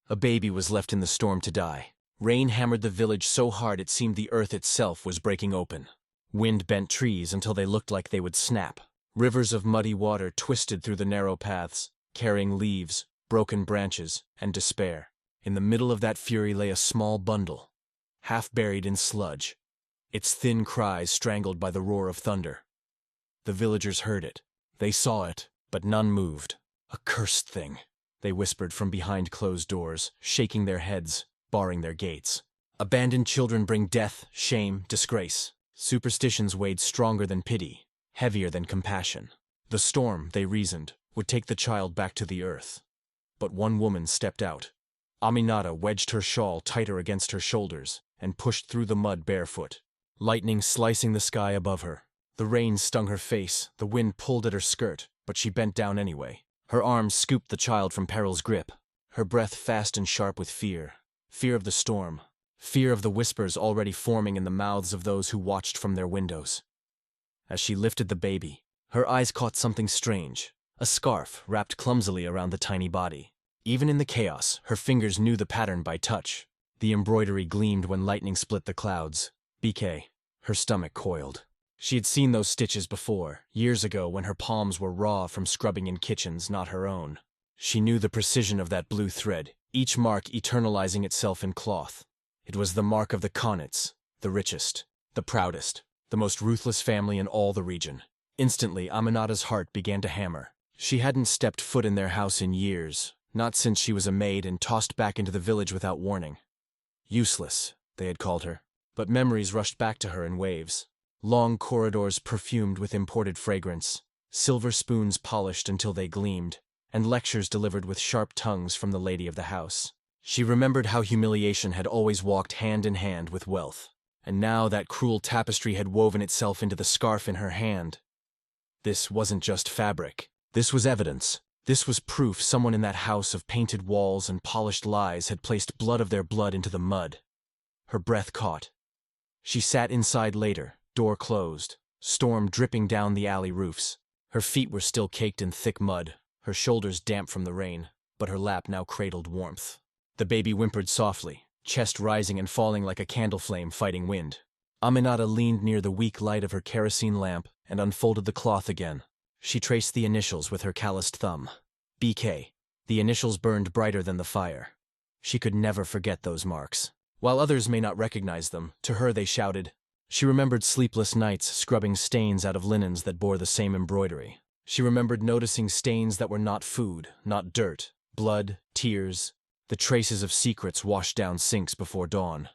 A baby was left in the storm to die. Rain hammered the village so hard it seemed the earth itself was breaking open. Wind bent trees until they looked like they would snap. Rivers of muddy water twisted through the narrow paths, carrying leaves, broken branches, and despair. In the middle of that fury lay a small bundle, half buried in sludge, its thin cries strangled by the roar of thunder. The villagers heard it. They saw it, but none moved. A cursed thing, they whispered from behind closed doors, shaking their heads, barring their gates. Abandoned children bring death, shame, disgrace. Superstitions weighed stronger than pity, heavier than compassion. The storm, they reasoned, would take the child back to the earth. But one woman stepped out. Aminata wedged her shawl tighter against her shoulders and pushed through the mud barefoot, lightning slicing the sky above her. The rain stung her face, the wind pulled at her skirt, but she bent down anyway. Her arms scooped the child from peril's grip, her breath fast and sharp with fear. Fear of the storm, fear of the whispers already forming in the mouths of those who watched from their windows. As she lifted the baby, her eyes caught something strange, a scarf wrapped clumsily around the tiny body. Even in the chaos, her fingers knew the pattern by touch. The embroidery gleamed when lightning split the clouds. BK, her stomach coiled. She had seen those stitches before, years ago when her palms were raw from scrubbing in kitchens not her own. She knew the precision of that blue thread, each mark eternalizing itself in cloth. It was the mark of the Connaughts, the richest, the proudest, the most ruthless family in all the region. Instantly, Aminata's heart began to hammer. She hadn't stepped foot in their house in years, not since she was a maid and tossed back into the village without warning. Useless, they had called her, but memories rushed back to her in waves. Long corridors perfumed with imported fragrance, silver spoons polished until they gleamed, and lectures delivered with sharp tongues from the lady of the house. She remembered how humiliation had always walked hand in hand with wealth, and now that cruel tapestry had woven itself into the scarf in her hand. This wasn't just fabric. This was evidence. This was proof someone in that house of painted walls and polished lies had placed blood of their blood into the mud. Her breath caught. She sat inside later, door closed, storm dripping down the alley roofs. Her feet were still caked in thick mud, her shoulders damp from the rain, but her lap now cradled warmth. The baby whimpered softly, chest rising and falling like a candle flame fighting wind. Aminata leaned near the weak light of her kerosene lamp and unfolded the cloth again. She traced the initials with her calloused thumb. BK. The initials burned brighter than the fire. She could never forget those marks. While others may not recognize them, to her they shouted. She remembered sleepless nights scrubbing stains out of linens that bore the same embroidery. She remembered noticing stains that were not food, not dirt, blood, tears, the traces of secrets washed down sinks before dawn.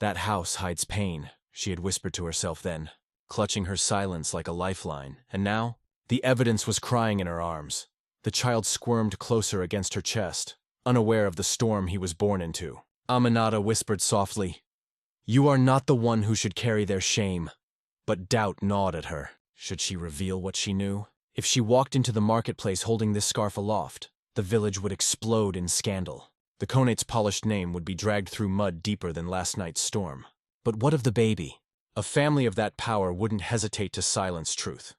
That house hides pain, she had whispered to herself then, clutching her silence like a lifeline, and now, the evidence was crying in her arms. The child squirmed closer against her chest, unaware of the storm he was born into. Aminata whispered softly, "You are not the one who should carry their shame." But doubt gnawed at her. Should she reveal what she knew? If she walked into the marketplace holding this scarf aloft, the village would explode in scandal. The Connaughts' polished name would be dragged through mud deeper than last night's storm. But what of the baby? A family of that power wouldn't hesitate to silence truth,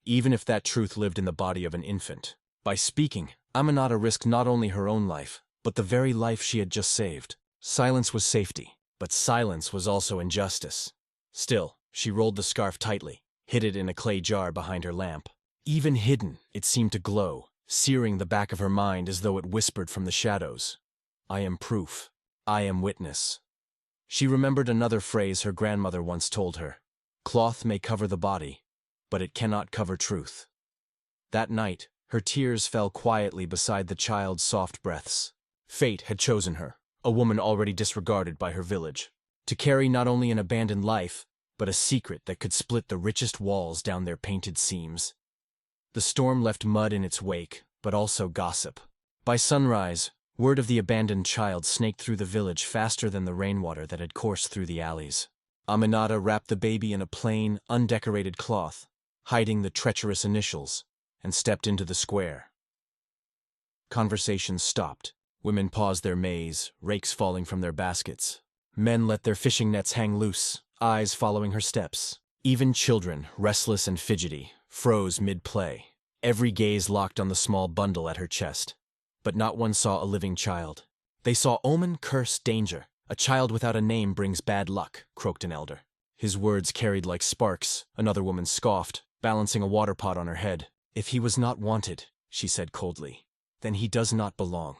even if that truth lived in the body of an infant. By speaking, Aminata risked not only her own life, but the very life she had just saved. Silence was safety, but silence was also injustice. Still, she rolled the scarf tightly, hid it in a clay jar behind her lamp. Even hidden, it seemed to glow, searing the back of her mind as though it whispered from the shadows. I am proof. I am witness. She remembered another phrase her grandmother once told her. Cloth may cover the body, but it cannot cover truth. That night, her tears fell quietly beside the child's soft breaths. Fate had chosen her, a woman already disregarded by her village, to carry not only an abandoned life, but a secret that could split the richest walls down their painted seams. The storm left mud in its wake, but also gossip. By sunrise, word of the abandoned child snaked through the village faster than the rainwater that had coursed through the alleys. Aminata wrapped the baby in a plain, undecorated cloth, hiding the treacherous initials, and stepped into the square. Conversations stopped. Women paused their maize, rakes falling from their baskets. Men let their fishing nets hang loose, eyes following her steps. Even children, restless and fidgety, froze mid-play, every gaze locked on the small bundle at her chest. But not one saw a living child. They saw omen, curse, danger. A child without a name brings bad luck, croaked an elder. His words carried like sparks. Another woman scoffed, balancing a water pot on her head. If he was not wanted, she said coldly, then he does not belong.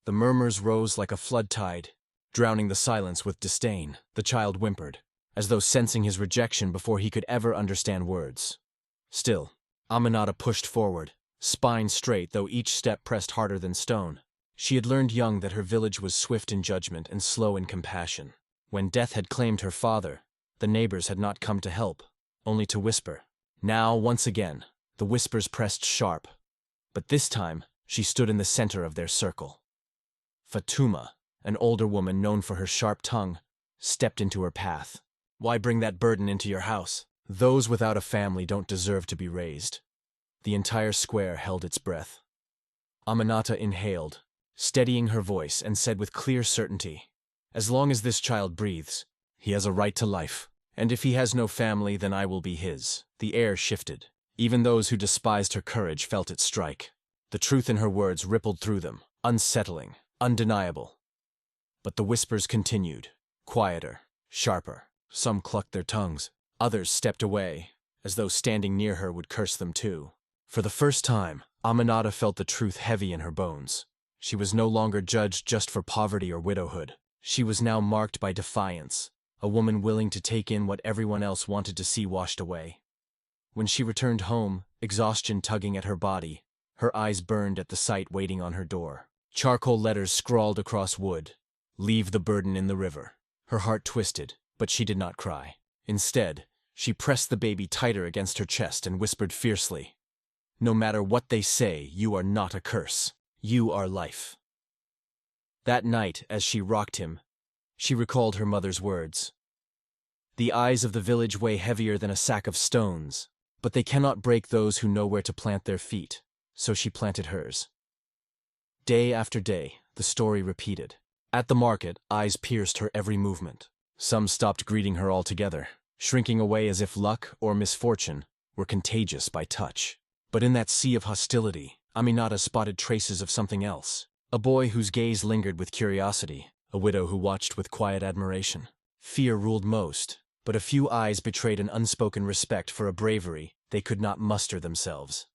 The murmurs rose like a flood tide, drowning the silence with disdain. The child whimpered, as though sensing his rejection before he could ever understand words. Still, Aminata pushed forward, spine straight though each step pressed harder than stone. She had learned young that her village was swift in judgment and slow in compassion. When death had claimed her father, the neighbors had not come to help, only to whisper. Now, once again, the whispers pressed sharp, but this time she stood in the center of their circle. Fatuma, an older woman known for her sharp tongue, stepped into her path. Why bring that burden into your house? Those without a family don't deserve to be raised. The entire square held its breath. Aminata inhaled, steadying her voice, and said with clear certainty, as long as this child breathes, he has a right to life. And if he has no family, then I will be his. The air shifted. Even those who despised her courage felt it strike. The truth in her words rippled through them, unsettling, undeniable. But the whispers continued, quieter, sharper. Some clucked their tongues. Others stepped away, as though standing near her would curse them too. For the first time, Aminata felt the truth heavy in her bones. She was no longer judged just for poverty or widowhood. She was now marked by defiance, a woman willing to take in what everyone else wanted to see washed away. When she returned home, exhaustion tugging at her body, her eyes burned at the sight waiting on her door. Charcoal letters scrawled across wood, "Leave the burden in the river." Her heart twisted, but she did not cry. Instead, she pressed the baby tighter against her chest and whispered fiercely, "No matter what they say, you are not a curse. You are life." That night, as she rocked him, she recalled her mother's words. The eyes of the village weigh heavier than a sack of stones, but they cannot break those who know where to plant their feet, so she planted hers. Day after day, the story repeated. At the market, eyes pierced her every movement. Some stopped greeting her altogether, shrinking away as if luck or misfortune were contagious by touch. But in that sea of hostility, Aminata spotted traces of something else. A boy whose gaze lingered with curiosity, a widow who watched with quiet admiration. Fear ruled most, but a few eyes betrayed an unspoken respect for a bravery they could not muster themselves.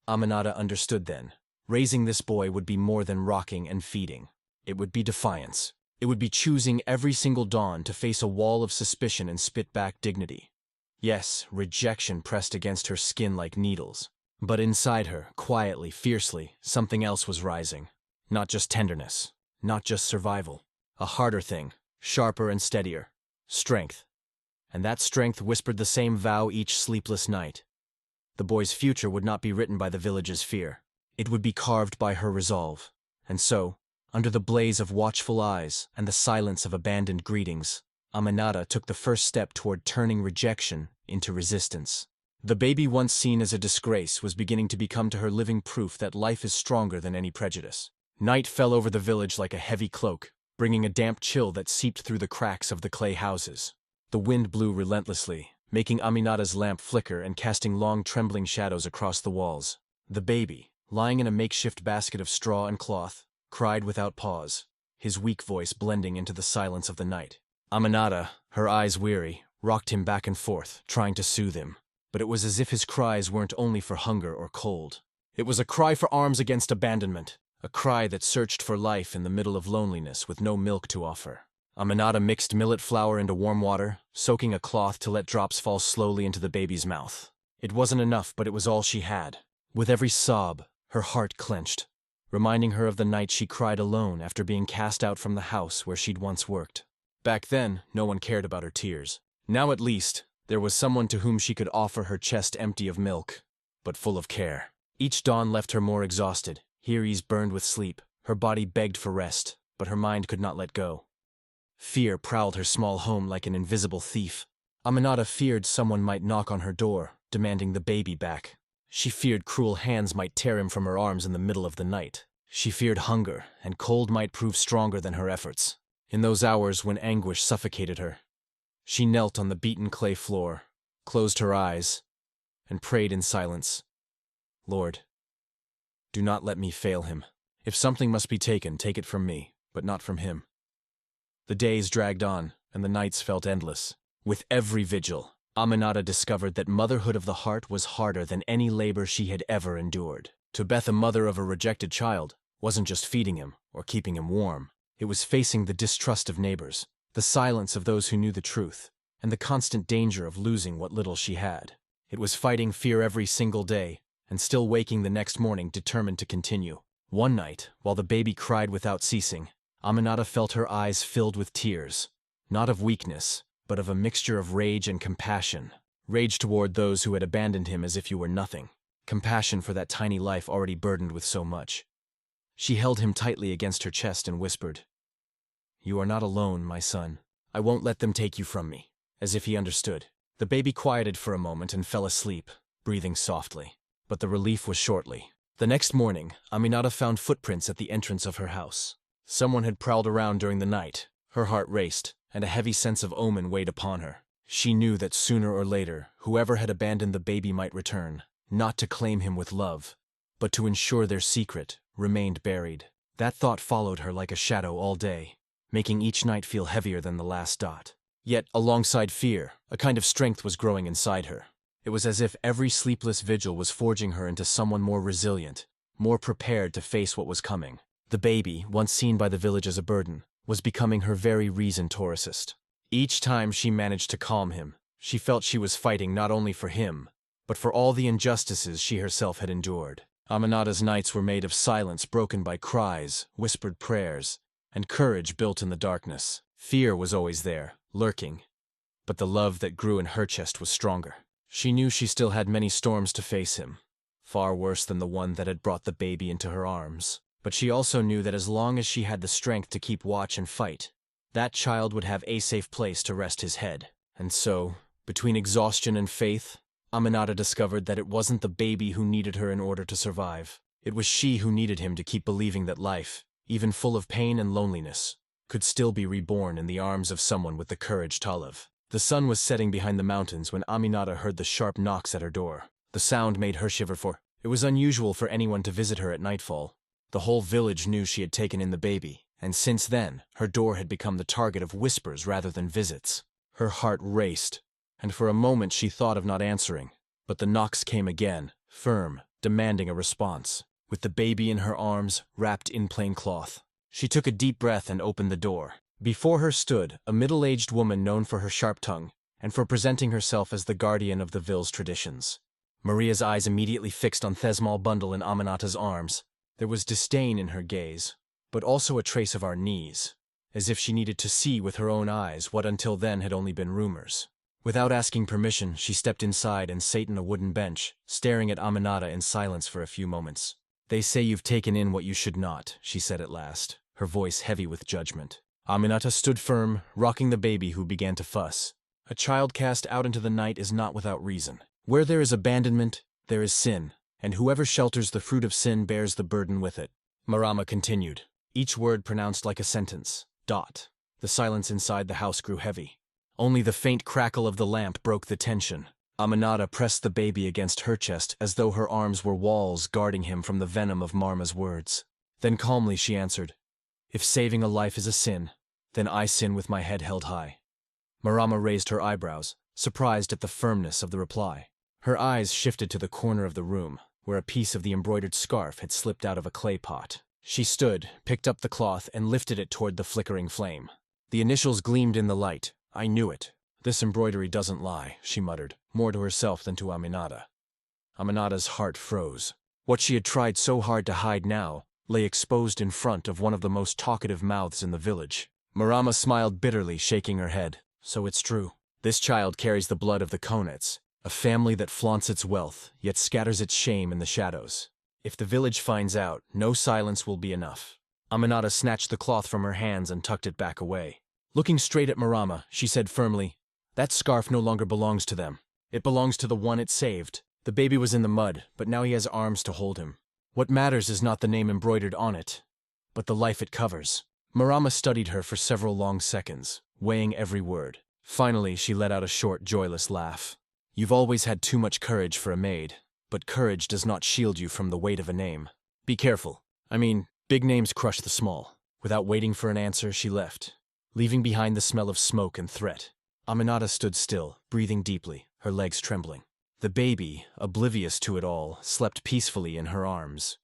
Aminata understood then. Raising this boy would be more than rocking and feeding. It would be defiance. It would be choosing every single dawn to face a wall of suspicion and spit back dignity. Yes, rejection pressed against her skin like needles. But inside her, quietly, fiercely, something else was rising. Not just tenderness, not just survival. A harder thing, sharper and steadier. Strength. And that strength whispered the same vow each sleepless night. The boy's future would not be written by the village's fear. It would be carved by her resolve. And so, under the blaze of watchful eyes and the silence of abandoned greetings, Aminata took the first step toward turning rejection into resistance. The baby once seen as a disgrace was beginning to become to her living proof that life is stronger than any prejudice. Night fell over the village like a heavy cloak, bringing a damp chill that seeped through the cracks of the clay houses. The wind blew relentlessly, making Aminata's lamp flicker and casting long trembling shadows across the walls. The baby, lying in a makeshift basket of straw and cloth, cried without pause, his weak voice blending into the silence of the night. Aminata, her eyes weary, rocked him back and forth, trying to soothe him. But it was as if his cries weren't only for hunger or cold. It was a cry for arms against abandonment, a cry that searched for life in the middle of loneliness with no milk to offer. Aminata mixed millet flour into warm water, soaking a cloth to let drops fall slowly into the baby's mouth. It wasn't enough, but it was all she had. With every sob, her heart clenched, reminding her of the night she cried alone after being cast out from the house where she'd once worked. Back then, no one cared about her tears. Now at least, there was someone to whom she could offer her chest empty of milk, but full of care. Each dawn left her more exhausted. Her ears burned with sleep. Her body begged for rest, but her mind could not let go. Fear prowled her small home like an invisible thief. Aminata feared someone might knock on her door, demanding the baby back. She feared cruel hands might tear him from her arms in the middle of the night. She feared hunger, and cold might prove stronger than her efforts. In those hours when anguish suffocated her, she knelt on the beaten clay floor, closed her eyes, and prayed in silence. Lord, do not let me fail him. If something must be taken, take it from me. but not from him. The days dragged on, and the nights felt endless. With every vigil, Aminata discovered that motherhood of the heart was harder than any labor she had ever endured. To Beth, a mother of a rejected child wasn't just feeding him or keeping him warm. It was facing the distrust of neighbors, the silence of those who knew the truth, and the constant danger of losing what little she had. It was fighting fear every single day, and still waking the next morning determined to continue. One night, while the baby cried without ceasing, Aminata felt her eyes filled with tears, not of weakness, but of a mixture of rage and compassion. Rage toward those who had abandoned him as if you were nothing. Compassion for that tiny life already burdened with so much. She held him tightly against her chest and whispered, "You are not alone, my son. I won't let them take you from me," as if he understood. The baby quieted for a moment and fell asleep, breathing softly. But the relief was shortly. The next morning, Aminata found footprints at the entrance of her house. Someone had prowled around during the night. Her heart raced, and a heavy sense of omen weighed upon her. She knew that sooner or later, whoever had abandoned the baby might return, not to claim him with love, but to ensure their secret remained buried. That thought followed her like a shadow all day, making each night feel heavier than the last dot. Yet, alongside fear, a kind of strength was growing inside her. It was as if every sleepless vigil was forging her into someone more resilient, more prepared to face what was coming. The baby, once seen by the village as a burden, was becoming her very reason to assist. Each time she managed to calm him, she felt she was fighting not only for him, but for all the injustices she herself had endured. Aminata's nights were made of silence broken by cries, whispered prayers, and courage built in the darkness. Fear was always there, lurking, but the love that grew in her chest was stronger. She knew she still had many storms to face him, far worse than the one that had brought the baby into her arms. But she also knew that as long as she had the strength to keep watch and fight, that child would have a safe place to rest his head. And so, between exhaustion and faith, Aminata discovered that it wasn't the baby who needed her in order to survive. It was she who needed him to keep believing that life, even full of pain and loneliness, could still be reborn in the arms of someone with the courage to live. The sun was setting behind the mountains when Aminata heard the sharp knocks at her door. The sound made her shiver, for it was unusual for anyone to visit her at nightfall. The whole village knew she had taken in the baby, and since then, her door had become the target of whispers rather than visits. Her heart raced, and for a moment she thought of not answering. But the knocks came again, firm, demanding a response. With the baby in her arms, wrapped in plain cloth, she took a deep breath and opened the door. Before her stood a middle-aged woman known for her sharp tongue and for presenting herself as the guardian of the Ville's traditions. Maria's eyes immediately fixed on Thesmal bundle in Aminata's arms. There was disdain in her gaze, but also a trace of unease, as if she needed to see with her own eyes what until then had only been rumors. Without asking permission, she stepped inside and sat on a wooden bench, staring at Aminata in silence for a few moments. "They say you've taken in what you should not," she said at last, her voice heavy with judgment. Aminata stood firm, rocking the baby who began to fuss. A child cast out into the night is not without reason. Where there is abandonment, there is sin, and whoever shelters the fruit of sin bears the burden with it. Marama continued, each word pronounced like a sentence. Dot. The silence inside the house grew heavy. Only the faint crackle of the lamp broke the tension. Aminata pressed the baby against her chest as though her arms were walls guarding him from the venom of Marma's words. Then calmly she answered, "If saving a life is a sin, then I sin with my head held high." Marama raised her eyebrows, surprised at the firmness of the reply. Her eyes shifted to the corner of the room, where a piece of the embroidered scarf had slipped out of a clay pot. She stood, picked up the cloth, and lifted it toward the flickering flame. The initials gleamed in the light. "I knew it. This embroidery doesn't lie," she muttered, more to herself than to Aminata. Aminata's heart froze. What she had tried so hard to hide now lay exposed in front of one of the most talkative mouths in the village. Marama smiled bitterly, shaking her head. "So it's true. This child carries the blood of the Konets, a family that flaunts its wealth, yet scatters its shame in the shadows. If the village finds out, no silence will be enough." Aminata snatched the cloth from her hands and tucked it back away. Looking straight at Marama, she said firmly, "That scarf no longer belongs to them. It belongs to the one it saved. The baby was in the mud, but now he has arms to hold him. What matters is not the name embroidered on it, but the life it covers." Marama studied her for several long seconds, weighing every word. Finally, she let out a short, joyless laugh. "You've always had too much courage for a maid, but courage does not shield you from the weight of a name. Be careful. I mean, big names crush the small." Without waiting for an answer, she left, leaving behind the smell of smoke and threat. Aminata stood still, breathing deeply, her legs trembling. The baby, oblivious to it all, slept peacefully in her arms.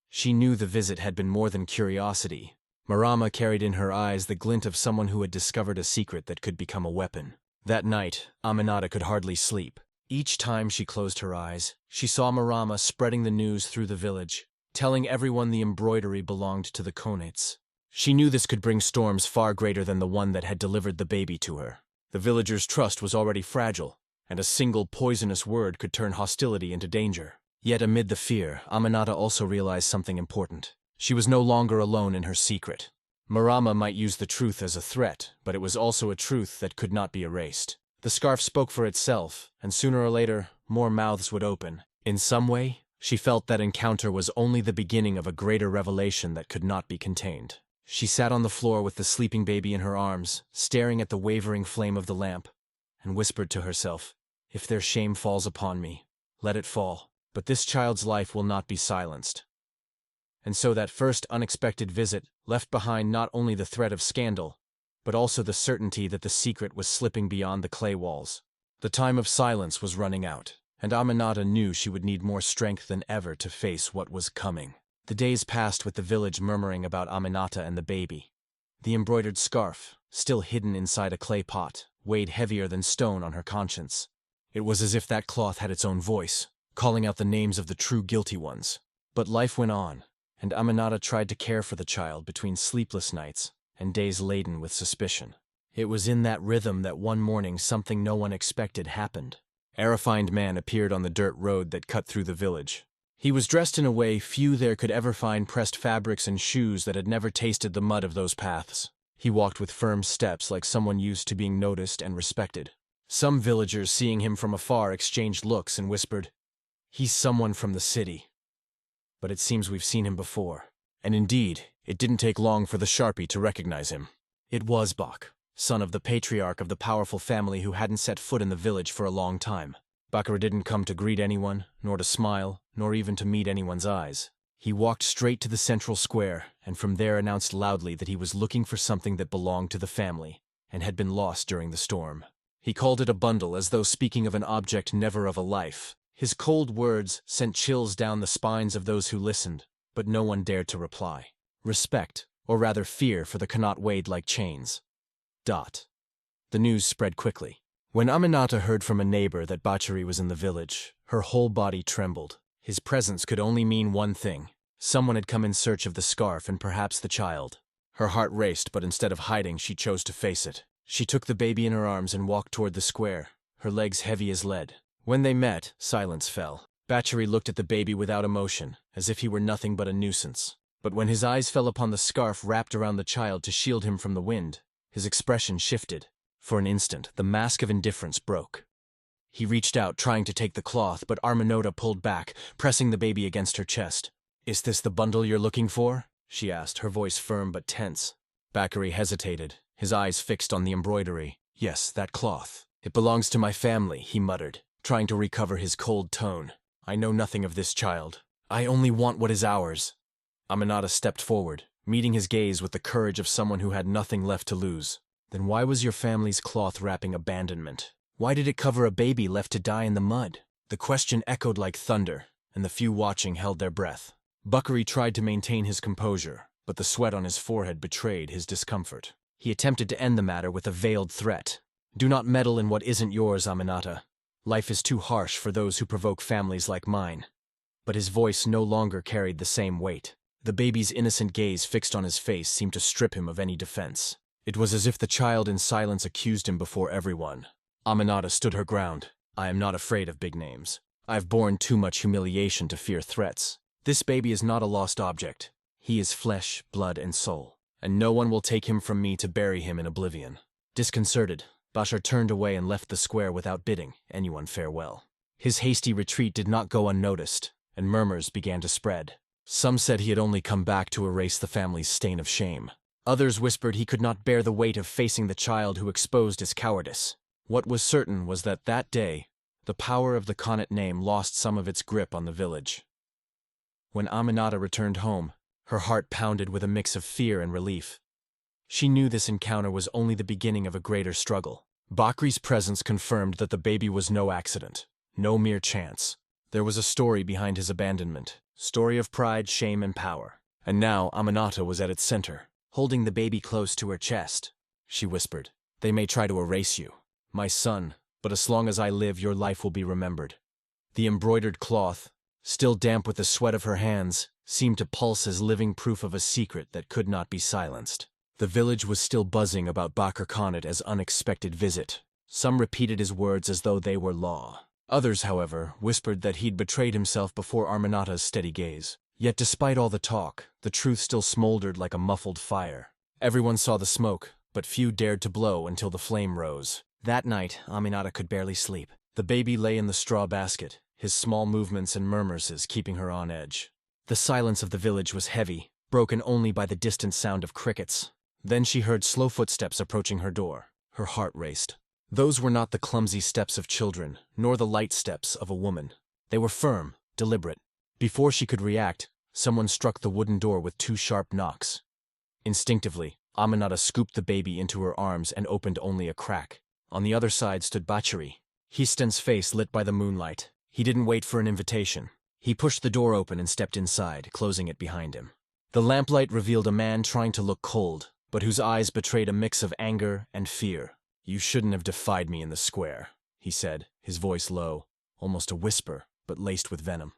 She knew the visit had been more than curiosity. Marama carried in her eyes the glint of someone who had discovered a secret that could become a weapon. That night, Aminata could hardly sleep. Each time she closed her eyes, she saw Marama spreading the news through the village, telling everyone the embroidery belonged to the Konitz. She knew this could bring storms far greater than the one that had delivered the baby to her. The villagers' trust was already fragile, and a single poisonous word could turn hostility into danger. Yet amid the fear, Aminata also realized something important. She was no longer alone in her secret. Marama might use the truth as a threat, but it was also a truth that could not be erased. The scarf spoke for itself, and sooner or later, more mouths would open. In some way, she felt that encounter was only the beginning of a greater revelation that could not be contained. She sat on the floor with the sleeping baby in her arms, staring at the wavering flame of the lamp, and whispered to herself, "If their shame falls upon me, let it fall. But this child's life will not be silenced." And so that first unexpected visit left behind not only the threat of scandal, but also the certainty that the secret was slipping beyond the clay walls. The time of silence was running out, and Aminata knew she would need more strength than ever to face what was coming. The days passed with the village murmuring about Aminata and the baby. The embroidered scarf, still hidden inside a clay pot, weighed heavier than stone on her conscience. It was as if that cloth had its own voice, calling out the names of the true guilty ones. But life went on, and Aminata tried to care for the child between sleepless nights and days laden with suspicion. It was in that rhythm that one morning something no one expected happened. A refined man appeared on the dirt road that cut through the village. He was dressed in a way few there could ever find pressed fabrics and shoes that had never tasted the mud of those paths. He walked with firm steps like someone used to being noticed and respected. Some villagers, seeing him from afar, exchanged looks and whispered, "He's someone from the city." But it seems we've seen him before. And indeed, it didn't take long for the Sharpie to recognize him. It was Bak, son of the patriarch of the powerful family who hadn't set foot in the village for a long time. Bakara didn't come to greet anyone, nor to smile, nor even to meet anyone's eyes. He walked straight to the central square, and from there announced loudly that he was looking for something that belonged to the family, and had been lost during the storm. He called it a bundle as though speaking of an object never of a life. His cold words sent chills down the spines of those who listened, but no one dared to reply. Respect, or rather fear, for the Connaught weighed like chains. The news spread quickly. When Aminata heard from a neighbor that Bachari was in the village, her whole body trembled. His presence could only mean one thing. Someone had come in search of the scarf and perhaps the child. Her heart raced, but instead of hiding, she chose to face it. She took the baby in her arms and walked toward the square, her legs heavy as lead. When they met, silence fell. Bachari looked at the baby without emotion, as if he were nothing but a nuisance. But when his eyes fell upon the scarf wrapped around the child to shield him from the wind, his expression shifted. For an instant, the mask of indifference broke. He reached out, trying to take the cloth, but Arminota pulled back, pressing the baby against her chest. "Is this the bundle you're looking for?" she asked, her voice firm but tense. Bachari hesitated, his eyes fixed on the embroidery. "Yes, that cloth. It belongs to my family," he muttered, trying to recover his cold tone. "I know nothing of this child. I only want what is ours." Aminata stepped forward, meeting his gaze with the courage of someone who had nothing left to lose. "Then why was your family's cloth wrapping abandonment? Why did it cover a baby left to die in the mud?" The question echoed like thunder, and the few watching held their breath. Bachari tried to maintain his composure, but the sweat on his forehead betrayed his discomfort. He attempted to end the matter with a veiled threat. "Do not meddle in what isn't yours, Aminata. Life is too harsh for those who provoke families like mine." But his voice no longer carried the same weight. The baby's innocent gaze fixed on his face seemed to strip him of any defense. It was as if the child in silence accused him before everyone. Aminata stood her ground. "I am not afraid of big names. I have borne too much humiliation to fear threats. This baby is not a lost object. He is flesh, blood, and soul, and no one will take him from me to bury him in oblivion." Disconcerted, Bashar turned away and left the square without bidding anyone farewell. His hasty retreat did not go unnoticed, and murmurs began to spread. Some said he had only come back to erase the family's stain of shame. Others whispered he could not bear the weight of facing the child who exposed his cowardice. What was certain was that that day, the power of the Connaught name lost some of its grip on the village. When Aminata returned home, Her heart pounded with a mix of fear and relief. She knew this encounter was only the beginning of a greater struggle. Bakri's presence confirmed that the baby was no accident, no mere chance. There was a story behind his abandonment, story of pride, shame, and power. And now Aminata was at its center, holding the baby close to her chest. She whispered, "They may try to erase you, my son, but as long as I live, your life will be remembered." The embroidered cloth, still damp with the sweat of her hands, seemed to pulse as living proof of a secret that could not be silenced. The village was still buzzing about Bakr Khanat's unexpected visit. Some repeated his words as though they were law. Others, however, whispered that he'd betrayed himself before Aminata's steady gaze. Yet despite all the talk, the truth still smoldered like a muffled fire. Everyone saw the smoke, but few dared to blow until the flame rose. That night, Aminata could barely sleep. The baby lay in the straw basket, his small movements and murmurs keeping her on edge. The silence of the village was heavy, broken only by the distant sound of crickets. Then she heard slow footsteps approaching her door. Her heart raced. Those were not the clumsy steps of children, nor the light steps of a woman. They were firm, deliberate. Before she could react, someone struck the wooden door with 2 sharp knocks. Instinctively, Aminata scooped the baby into her arms and opened only a crack. On the other side stood Bachari, Histan's face lit by the moonlight. He didn't wait for an invitation. He pushed the door open and stepped inside, closing it behind him. The lamplight revealed a man trying to look cold, but whose eyes betrayed a mix of anger and fear. "You shouldn't have defied me in the square," he said, his voice low, almost a whisper, but laced with venom.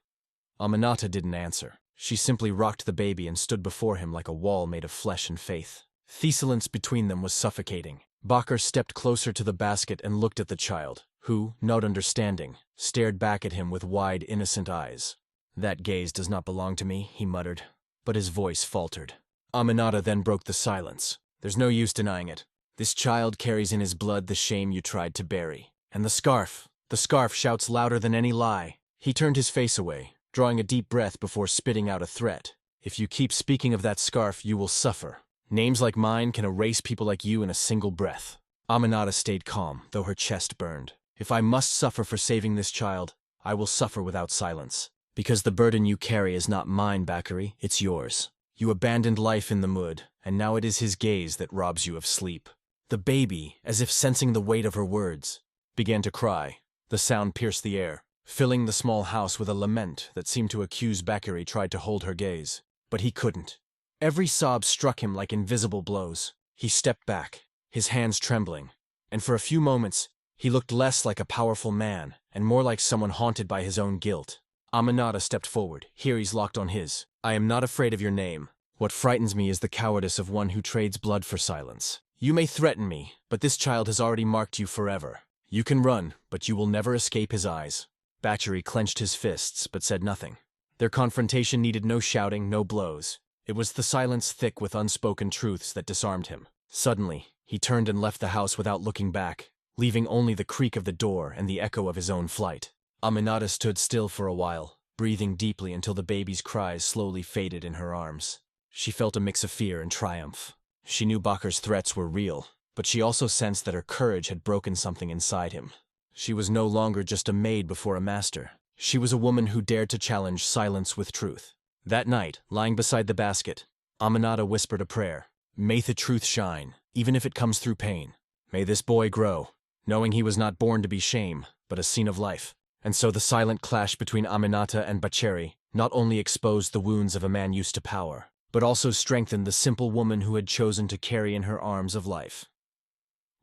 Aminata didn't answer. She simply rocked the baby and stood before him like a wall made of flesh and faith. The silence between them was suffocating. Bakr stepped closer to the basket and looked at the child, who, not understanding, stared back at him with wide, innocent eyes. "That gaze does not belong to me," he muttered, but his voice faltered. Aminata then broke the silence. "There's no use denying it. This child carries in his blood the shame you tried to bury. And the scarf shouts louder than any lie." He turned his face away, drawing a deep breath before spitting out a threat. "If you keep speaking of that scarf, you will suffer. Names like mine can erase people like you in a single breath." Aminata stayed calm, though her chest burned. "If I must suffer for saving this child, I will suffer without silence. Because the burden you carry is not mine, Bakri, it's yours. You abandoned life in the mud, and now it is his gaze that robs you of sleep." The baby, as if sensing the weight of her words, began to cry. The sound pierced the air, filling the small house with a lament that seemed to accuse Bakri tried to hold her gaze. But he couldn't. Every sob struck him like invisible blows. He stepped back, his hands trembling, and for a few moments, he looked less like a powerful man and more like someone haunted by his own guilt. Aminata stepped forward, Hiri's locked on his. "I am not afraid of your name. What frightens me is the cowardice of one who trades blood for silence. You may threaten me, but this child has already marked you forever. You can run, but you will never escape his eyes." Bachari clenched his fists, but said nothing. Their confrontation needed no shouting, no blows. It was the silence thick with unspoken truths that disarmed him. Suddenly, he turned and left the house without looking back, leaving only the creak of the door and the echo of his own flight. Aminata stood still for a while, breathing deeply until the baby's cries slowly faded in her arms. She felt a mix of fear and triumph. She knew Bakr's threats were real, but she also sensed that her courage had broken something inside him. She was no longer just a maid before a master. She was a woman who dared to challenge silence with truth. That night, lying beside the basket, Aminata whispered a prayer. "May the truth shine, even if it comes through pain. May this boy grow, knowing he was not born to be shame, but a scene of life." And so the silent clash between Aminata and Bacheri not only exposed the wounds of a man used to power, but also strengthened the simple woman who had chosen to carry in her arms of life.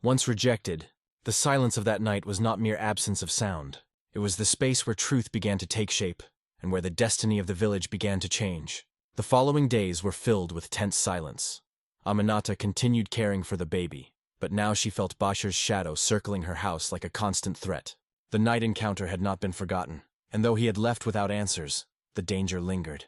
Once rejected, the silence of that night was not mere absence of sound. It was the space where truth began to take shape, and where the destiny of the village began to change. The following days were filled with tense silence. Aminata continued caring for the baby, but now she felt Bashar's shadow circling her house like a constant threat. The night encounter had not been forgotten, and though he had left without answers, the danger lingered.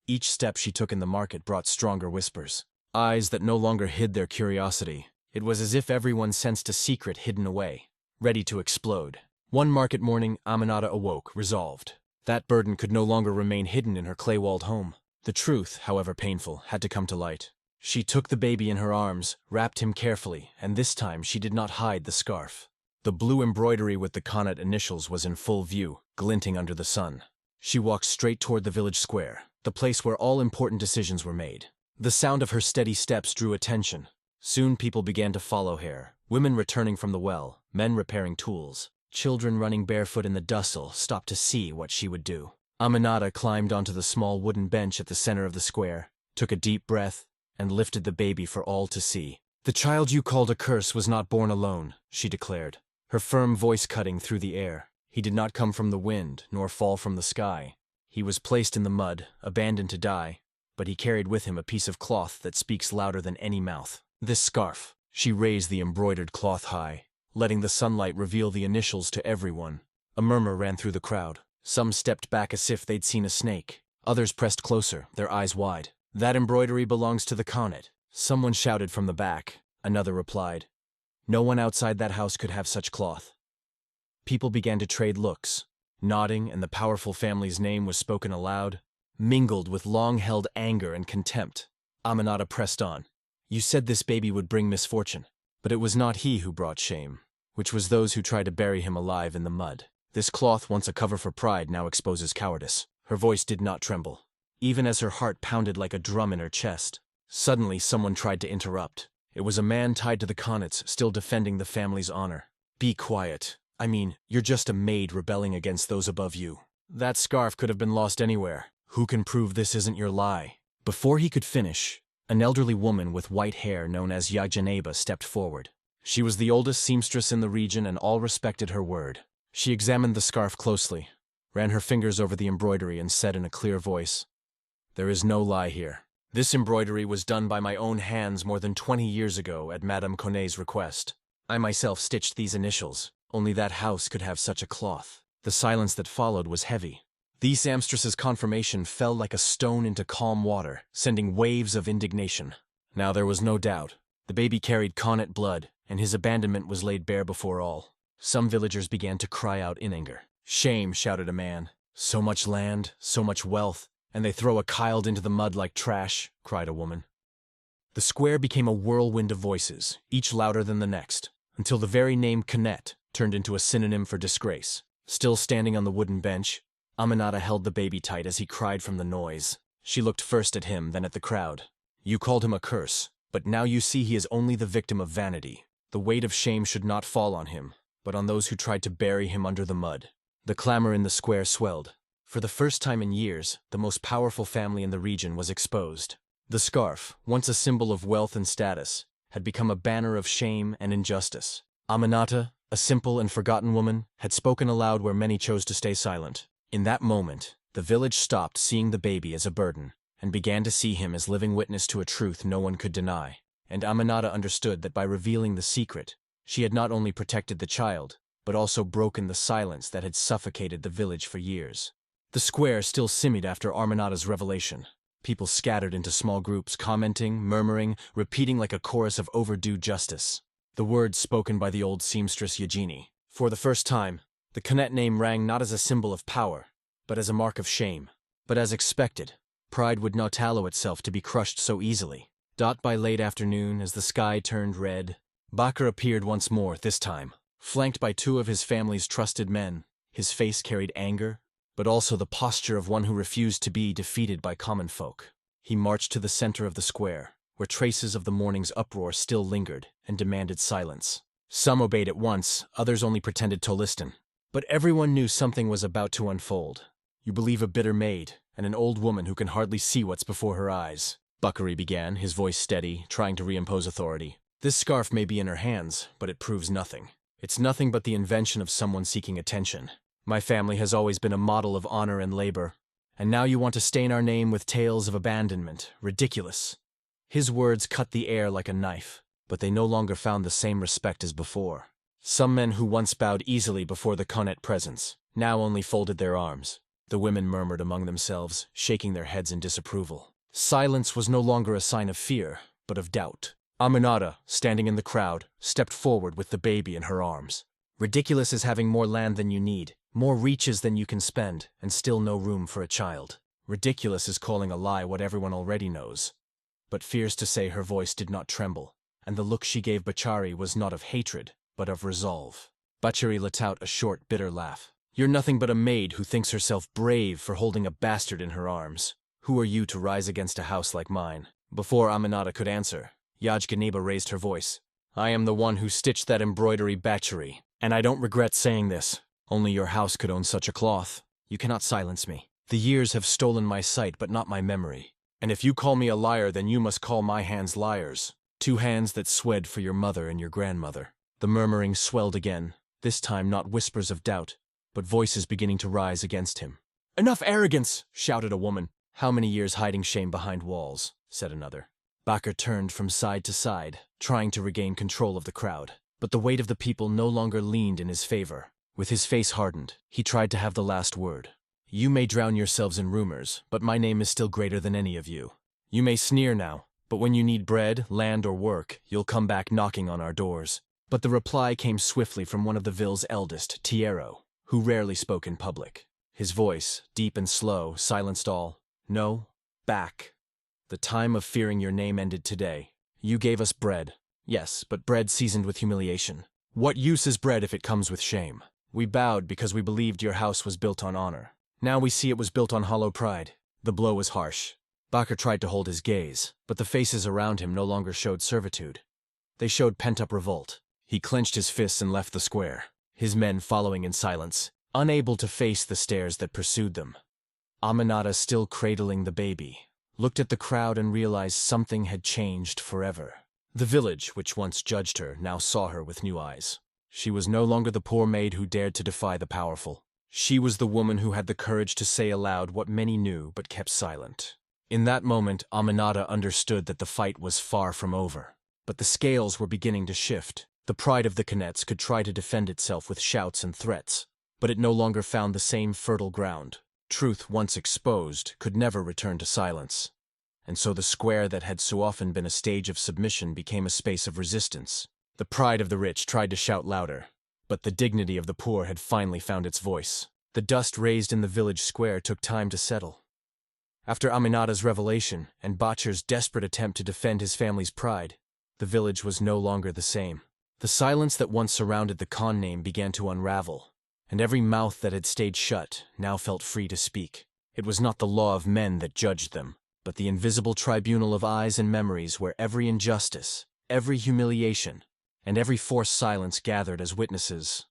Each step she took in the market brought stronger whispers, eyes that no longer hid their curiosity. It was as if everyone sensed a secret hidden away, ready to explode. One market morning, Aminata awoke, resolved. That burden could no longer remain hidden in her clay-walled home. The truth, however painful, had to come to light. She took the baby in her arms, wrapped him carefully, and this time she did not hide the scarf. The blue embroidery with the Khanat initials was in full view, glinting under the sun. She walked straight toward the village square, the place where all important decisions were made. The sound of her steady steps drew attention. Soon people began to follow her, women returning from the well, men repairing tools. Children running barefoot in the dustle stopped to see what she would do. Aminata climbed onto the small wooden bench at the center of the square, took a deep breath, and lifted the baby for all to see. "The child you called a curse was not born alone," she declared, her firm voice cutting through the air. "He did not come from the wind, nor fall from the sky. He was placed in the mud, abandoned to die, but he carried with him a piece of cloth that speaks louder than any mouth. This scarf." She raised the embroidered cloth high, letting the sunlight reveal the initials to everyone. A murmur ran through the crowd. Some stepped back as if they'd seen a snake. Others pressed closer, their eyes wide. "That embroidery belongs to the Conet." Someone shouted from the back. Another replied, "No one outside that house could have such cloth." People began to trade looks, nodding, and the powerful family's name was spoken aloud, mingled with long-held anger and contempt. Aminata pressed on. "You said this baby would bring misfortune, but it was not he who brought shame, which was those who tried to bury him alive in the mud. This cloth, once a cover for pride, now exposes cowardice." Her voice did not tremble, even as her heart pounded like a drum in her chest. Suddenly, someone tried to interrupt. It was a man tied to the Conets, still defending the family's honor. "Be quiet. I mean, you're just a maid rebelling against those above you. That scarf could have been lost anywhere. Who can prove this isn't your lie?" Before he could finish, an elderly woman with white hair known as Yajaneba stepped forward. She was the oldest seamstress in the region and all respected her word. She examined the scarf closely, ran her fingers over the embroidery and said in a clear voice, "There is no lie here. This embroidery was done by my own hands more than 20 years ago at Madame Conet's request. I myself stitched these initials. Only that house could have such a cloth." The silence that followed was heavy. The seamstress's confirmation fell like a stone into calm water, sending waves of indignation. Now there was no doubt. The baby carried Conet blood, and his abandonment was laid bare before all. Some villagers began to cry out in anger. "Shame," shouted a man. "So much land, so much wealth, and they throw a child into the mud like trash," cried a woman. The square became a whirlwind of voices, each louder than the next, until the very name Conet turned into a synonym for disgrace. Still standing on the wooden bench, Aminata held the baby tight as he cried from the noise. She looked first at him, then at the crowd. "You called him a curse, but now you see he is only the victim of vanity. The weight of shame should not fall on him, but on those who tried to bury him under the mud." The clamor in the square swelled. For the first time in years, the most powerful family in the region was exposed. The scarf, once a symbol of wealth and status, had become a banner of shame and injustice. Aminata, a simple and forgotten woman, had spoken aloud where many chose to stay silent. In that moment, the village stopped seeing the baby as a burden, and began to see him as living witness to a truth no one could deny. And Aminata understood that by revealing the secret, she had not only protected the child, but also broken the silence that had suffocated the village for years. The square still simmered after Aminata's revelation. People scattered into small groups, commenting, murmuring, repeating like a chorus of overdue justice. The words spoken by the old seamstress Eugenie. For the first time, the Conet name rang not as a symbol of power, but as a mark of shame. But as expected, pride would not allow itself to be crushed so easily. By late afternoon, as the sky turned red, Bakr appeared once more, this time, flanked by two of his family's trusted men. His face carried anger, but also the posture of one who refused to be defeated by common folk. He marched to the center of the square, where traces of the morning's uproar still lingered, and demanded silence. Some obeyed at once, others only pretended to listen. But everyone knew something was about to unfold. "You believe a bitter maid, and an old woman who can hardly see what's before her eyes," Bakri began, his voice steady, trying to reimpose authority. "This scarf may be in her hands, but it proves nothing. It's nothing but the invention of someone seeking attention. My family has always been a model of honor and labor, and now you want to stain our name with tales of abandonment. Ridiculous." His words cut the air like a knife, but they no longer found the same respect as before. Some men who once bowed easily before the Conet presence now only folded their arms. The women murmured among themselves, shaking their heads in disapproval. Silence was no longer a sign of fear, but of doubt. Aminata, standing in the crowd, stepped forward with the baby in her arms. "Ridiculous is having more land than you need, more reaches than you can spend, and still no room for a child. Ridiculous is calling a lie what everyone already knows." But fears to say her voice did not tremble, and the look she gave Bachari was not of hatred, but of resolve. Bachari let out a short, bitter laugh. You're nothing but a maid who thinks herself brave for holding a bastard in her arms. Who are you to rise against a house like mine?" Before Aminata could answer, Yajganeba raised her voice. "I am the one who stitched that embroidery batchery, and I don't regret saying this. Only your house could own such a cloth. You cannot silence me. The years have stolen my sight, but not my memory. And if you call me a liar, then you must call my hands liars. 2 hands that swed for your mother and your grandmother." The murmuring swelled again, this time not whispers of doubt, but voices beginning to rise against him. "Enough arrogance!" shouted a woman. "How many years hiding shame behind walls?" said another. Bakr turned from side to side, trying to regain control of the crowd. But the weight of the people no longer leaned in his favor. With his face hardened, he tried to have the last word. "You may drown yourselves in rumors, but my name is still greater than any of you. You may sneer now, but when you need bread, land, or work, you'll come back knocking on our doors." But the reply came swiftly from one of the Ville's eldest, Tiero, who rarely spoke in public. His voice, deep and slow, silenced all. "No, back. The time of fearing your name ended today. You gave us bread. Yes, but bread seasoned with humiliation. What use is bread if it comes with shame? We bowed because we believed your house was built on honor. Now we see it was built on hollow pride." The blow was harsh. Bakr tried to hold his gaze, but the faces around him no longer showed servitude. They showed pent-up revolt. He clenched his fists and left the square, his men following in silence, unable to face the stares that pursued them. Aminata, still cradling the baby, looked at the crowd and realized something had changed forever. The village, which once judged her, now saw her with new eyes. She was no longer the poor maid who dared to defy the powerful. She was the woman who had the courage to say aloud what many knew but kept silent. In that moment, Aminata understood that the fight was far from over. But the scales were beginning to shift. The pride of the Knets could try to defend itself with shouts and threats, but it no longer found the same fertile ground. Truth, once exposed, could never return to silence. And so the square that had so often been a stage of submission became a space of resistance. The pride of the rich tried to shout louder, but the dignity of the poor had finally found its voice. The dust raised in the village square took time to settle. After Aminata's revelation and Bakr's desperate attempt to defend his family's pride, the village was no longer the same. The silence that once surrounded the Khan name began to unravel, and every mouth that had stayed shut now felt free to speak. It was not the law of men that judged them, but the invisible tribunal of eyes and memories where every injustice, every humiliation, and every forced silence gathered as witnesses.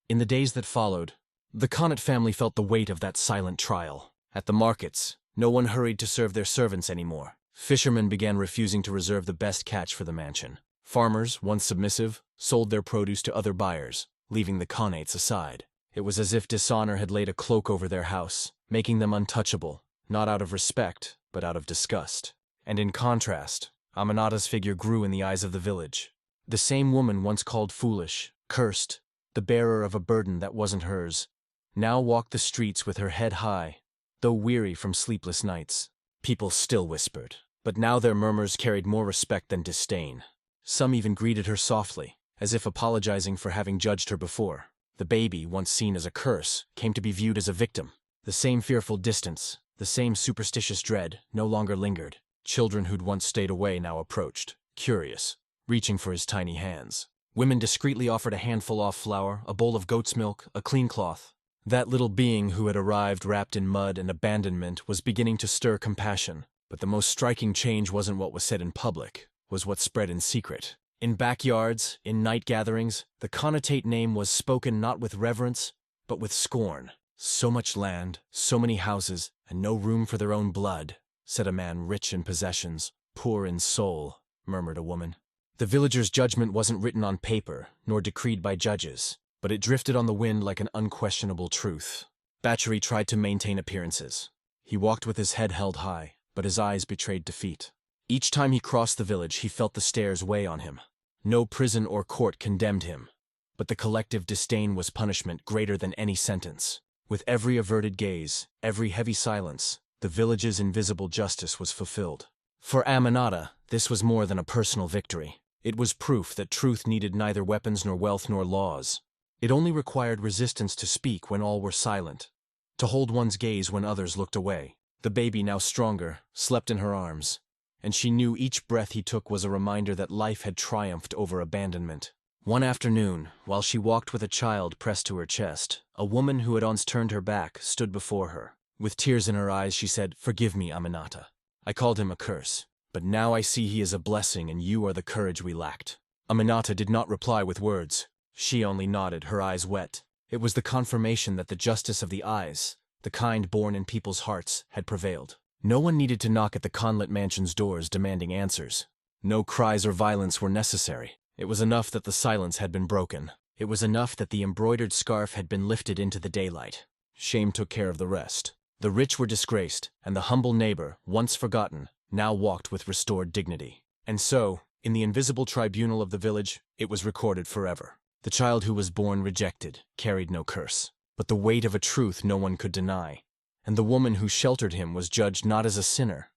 In the days that followed, the Connaught family felt the weight of that silent trial. At the markets, no one hurried to serve their servants anymore. Fishermen began refusing to reserve the best catch for the mansion. Farmers, once submissive, sold their produce to other buyers, leaving the Connaughts aside. It was as if dishonor had laid a cloak over their house, making them untouchable, not out of respect, but out of disgust. And in contrast, Aminata's figure grew in the eyes of the village. The same woman once called foolish, cursed, the bearer of a burden that wasn't hers, now walked the streets with her head high, though weary from sleepless nights. People still whispered, but now their murmurs carried more respect than disdain. Some even greeted her softly, as if apologizing for having judged her before. The baby, once seen as a curse, came to be viewed as a victim. The same fearful distance, the same superstitious dread, no longer lingered. Children who'd once stayed away now approached, curious, reaching for his tiny hands. Women discreetly offered a handful of flour, a bowl of goat's milk, a clean cloth. That little being who had arrived wrapped in mud and abandonment was beginning to stir compassion. But the most striking change wasn't what was said in public, was what spread in secret. In backyards, in night gatherings, the connotate name was spoken not with reverence, but with scorn. "So much land, so many houses, and no room for their own blood," said a man rich in possessions, poor in soul, murmured a woman. The villagers' judgment wasn't written on paper, nor decreed by judges, but it drifted on the wind like an unquestionable truth. Batchery tried to maintain appearances. He walked with his head held high, but his eyes betrayed defeat. Each time he crossed the village, he felt the stares weigh on him. No prison or court condemned him, but the collective disdain was punishment greater than any sentence. With every averted gaze, every heavy silence, the village's invisible justice was fulfilled. For Aminata, this was more than a personal victory. It was proof that truth needed neither weapons nor wealth nor laws. It only required resistance to speak when all were silent, to hold one's gaze when others looked away. The baby, now stronger, slept in her arms, and she knew each breath he took was a reminder that life had triumphed over abandonment. One afternoon, while she walked with a child pressed to her chest, a woman who had once turned her back stood before her. With tears in her eyes, she said, "Forgive me, Aminata. I called him a curse, but now I see he is a blessing and you are the courage we lacked." Aminata did not reply with words. She only nodded, her eyes wet. It was the confirmation that the justice of the eyes, the kind born in people's hearts, had prevailed. No one needed to knock at the Conlet mansion's doors demanding answers. No cries or violence were necessary. It was enough that the silence had been broken. It was enough that the embroidered scarf had been lifted into the daylight. Shame took care of the rest. The rich were disgraced, and the humble neighbor, once forgotten, now walked with restored dignity. And so, in the invisible tribunal of the village, it was recorded forever. The child who was born rejected carried no curse, but the weight of a truth no one could deny. And the woman who sheltered him was judged not as a sinner,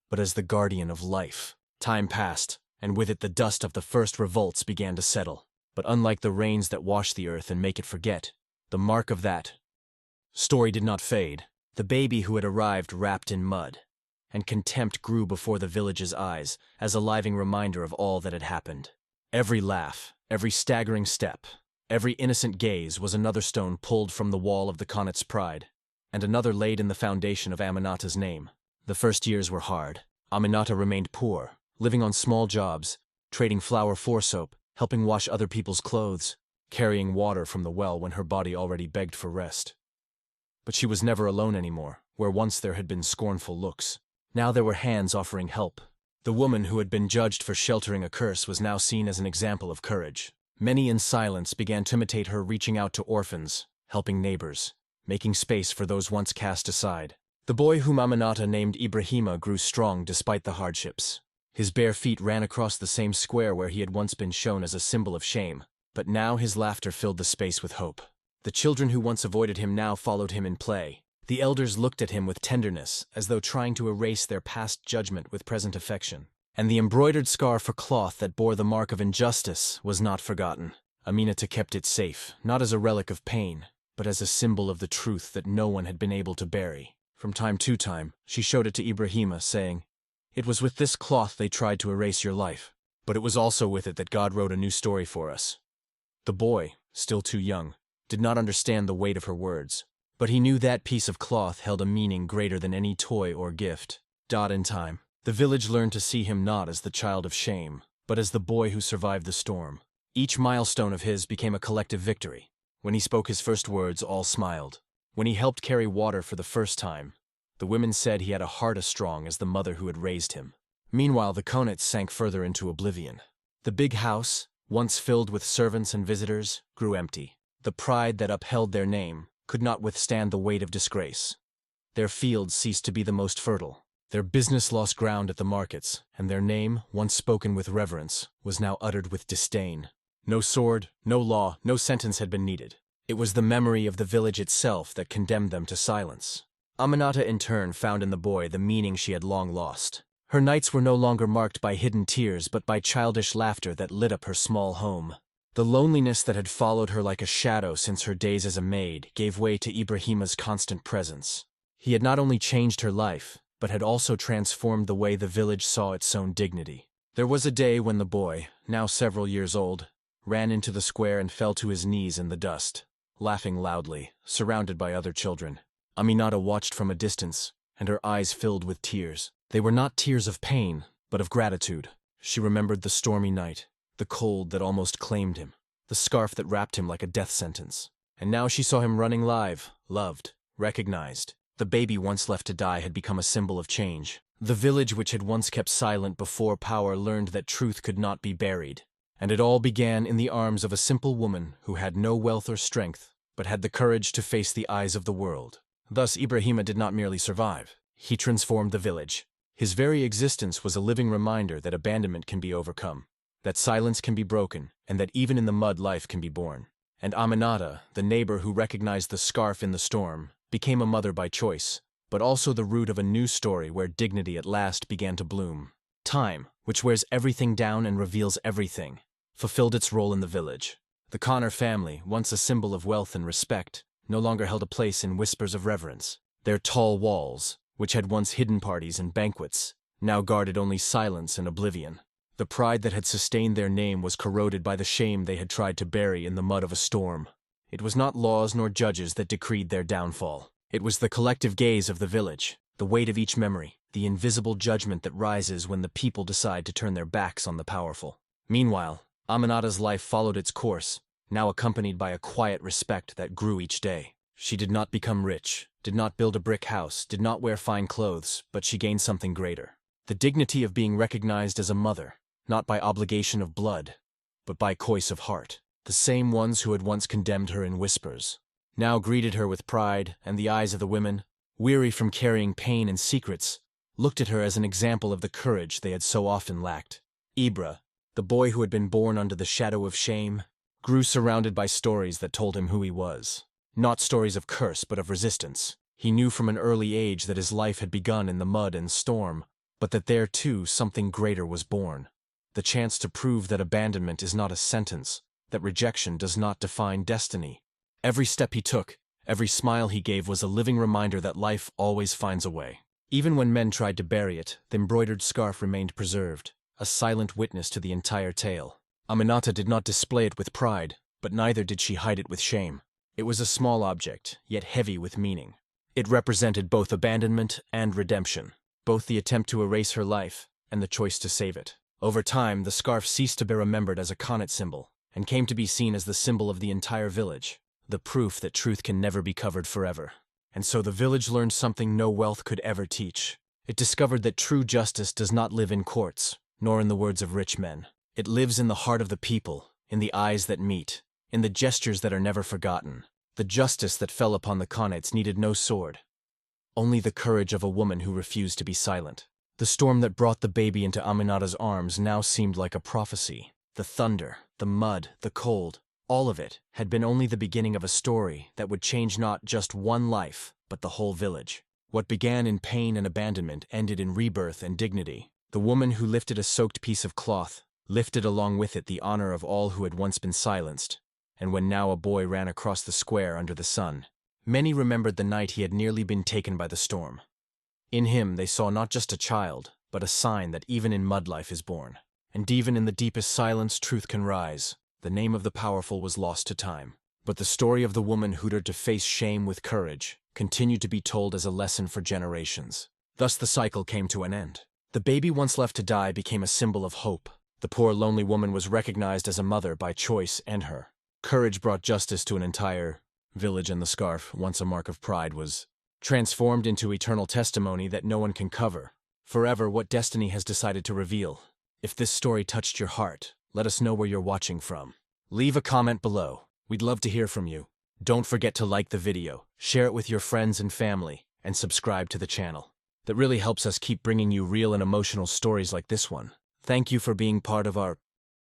but as the guardian of life. Time passed, and with it the dust of the first revolts began to settle. But unlike the rains that wash the earth and make it forget, the mark of that story did not fade. The baby who had arrived wrapped in mud, and contempt grew before the village's eyes as a living reminder of all that had happened. Every laugh, every staggering step, every innocent gaze was another stone pulled from the wall of the Connacht's pride, and another laid in the foundation of Aminata's name. The first years were hard. Aminata remained poor, living on small jobs, trading flour for soap, helping wash other people's clothes, carrying water from the well when her body already begged for rest. But she was never alone anymore, where once there had been scornful looks. Now there were hands offering help. The woman who had been judged for sheltering a curse was now seen as an example of courage. Many in silence began to imitate her, reaching out to orphans, helping neighbors, making space for those once cast aside. The boy whom Aminata named Ibrahima grew strong despite the hardships. His bare feet ran across the same square where he had once been shown as a symbol of shame, but now his laughter filled the space with hope. The children who once avoided him now followed him in play. The elders looked at him with tenderness, as though trying to erase their past judgment with present affection. And the embroidered scarf or cloth that bore the mark of injustice was not forgotten. Aminata kept it safe, not as a relic of pain, but as a symbol of the truth that no one had been able to bury. From time to time, she showed it to Ibrahima, saying, "It was with this cloth they tried to erase your life, but it was also with it that God wrote a new story for us." The boy, still too young, did not understand the weight of her words, but he knew that piece of cloth held a meaning greater than any toy or gift. In time, the village learned to see him not as the child of shame, but as the boy who survived the storm. Each milestone of his became a collective victory. When he spoke his first words, all smiled. When he helped carry water for the first time, the women said he had a heart as strong as the mother who had raised him. Meanwhile, the Konitz sank further into oblivion. The big house, once filled with servants and visitors, grew empty. The pride that upheld their name could not withstand the weight of disgrace. Their fields ceased to be the most fertile. Their business lost ground at the markets, and their name, once spoken with reverence, was now uttered with disdain. No sword, no law, no sentence had been needed. It was the memory of the village itself that condemned them to silence. Aminata in turn found in the boy the meaning she had long lost. Her nights were no longer marked by hidden tears but by childish laughter that lit up her small home. The loneliness that had followed her like a shadow since her days as a maid gave way to Ibrahima's constant presence. He had not only changed her life, but had also transformed the way the village saw its own dignity. There was a day when the boy, now several years old, ran into the square and fell to his knees in the dust, laughing loudly, surrounded by other children. Aminata watched from a distance, and her eyes filled with tears. They were not tears of pain, but of gratitude. She remembered the stormy night, the cold that almost claimed him, the scarf that wrapped him like a death sentence. And now she saw him running live, loved, recognized. The baby once left to die had become a symbol of change. The village which had once kept silent before power learned that truth could not be buried. And it all began in the arms of a simple woman who had no wealth or strength, but had the courage to face the eyes of the world. Thus Ibrahima did not merely survive. He transformed the village. His very existence was a living reminder that abandonment can be overcome, that silence can be broken, and that even in the mud life can be born. And Aminata, the neighbor who recognized the scarf in the storm, became a mother by choice, but also the root of a new story where dignity at last began to bloom. Time, which wears everything down and reveals everything, fulfilled its role in the village. The Connor family, once a symbol of wealth and respect, no longer held a place in whispers of reverence. Their tall walls, which had once hidden parties and banquets, now guarded only silence and oblivion. The pride that had sustained their name was corroded by the shame they had tried to bury in the mud of a storm. It was not laws nor judges that decreed their downfall. It was the collective gaze of the village, the weight of each memory, the invisible judgment that rises when the people decide to turn their backs on the powerful. Meanwhile, Aminata's life followed its course, now accompanied by a quiet respect that grew each day. She did not become rich, did not build a brick house, did not wear fine clothes, but she gained something greater. The dignity of being recognized as a mother, not by obligation of blood, but by choice of heart. The same ones who had once condemned her in whispers, now greeted her with pride, and the eyes of the women, weary from carrying pain and secrets, looked at her as an example of the courage they had so often lacked. Ibra, the boy who had been born under the shadow of shame, grew surrounded by stories that told him who he was. Not stories of curse, but of resistance. He knew from an early age that his life had begun in the mud and storm, but that there, too, something greater was born. The chance to prove that abandonment is not a sentence, that rejection does not define destiny. Every step he took, every smile he gave was a living reminder that life always finds a way. Even when men tried to bury it, the embroidered scarf remained preserved, a silent witness to the entire tale. Aminata did not display it with pride, but neither did she hide it with shame. It was a small object, yet heavy with meaning. It represented both abandonment and redemption, both the attempt to erase her life and the choice to save it. Over time, the scarf ceased to be remembered as a Khanate symbol, and came to be seen as the symbol of the entire village, the proof that truth can never be covered forever. And so the village learned something no wealth could ever teach. It discovered that true justice does not live in courts, nor in the words of rich men. It lives in the heart of the people, in the eyes that meet, in the gestures that are never forgotten. The justice that fell upon the Khanates needed no sword, only the courage of a woman who refused to be silent. The storm that brought the baby into Aminata's arms now seemed like a prophecy. The thunder, the mud, the cold, all of it had been only the beginning of a story that would change not just one life, but the whole village. What began in pain and abandonment ended in rebirth and dignity. The woman who lifted a soaked piece of cloth lifted along with it the honor of all who had once been silenced. And when now a boy ran across the square under the sun, many remembered the night he had nearly been taken by the storm. In him they saw not just a child, but a sign that even in mud life is born. And even in the deepest silence truth can rise. The name of the powerful was lost to time. But the story of the woman who dared to face shame with courage continued to be told as a lesson for generations. Thus the cycle came to an end. The baby once left to die became a symbol of hope. The poor lonely woman was recognized as a mother by choice and her. Courage brought justice to an entire village, and the scarf, once a mark of pride, was transformed into eternal testimony that no one can cover forever what destiny has decided to reveal. If this story touched your heart, let us know where you're watching from. Leave a comment below. We'd love to hear from you. Don't forget to like the video, share it with your friends and family, and subscribe to the channel. That really helps us keep bringing you real and emotional stories like this one. Thank you for being part of our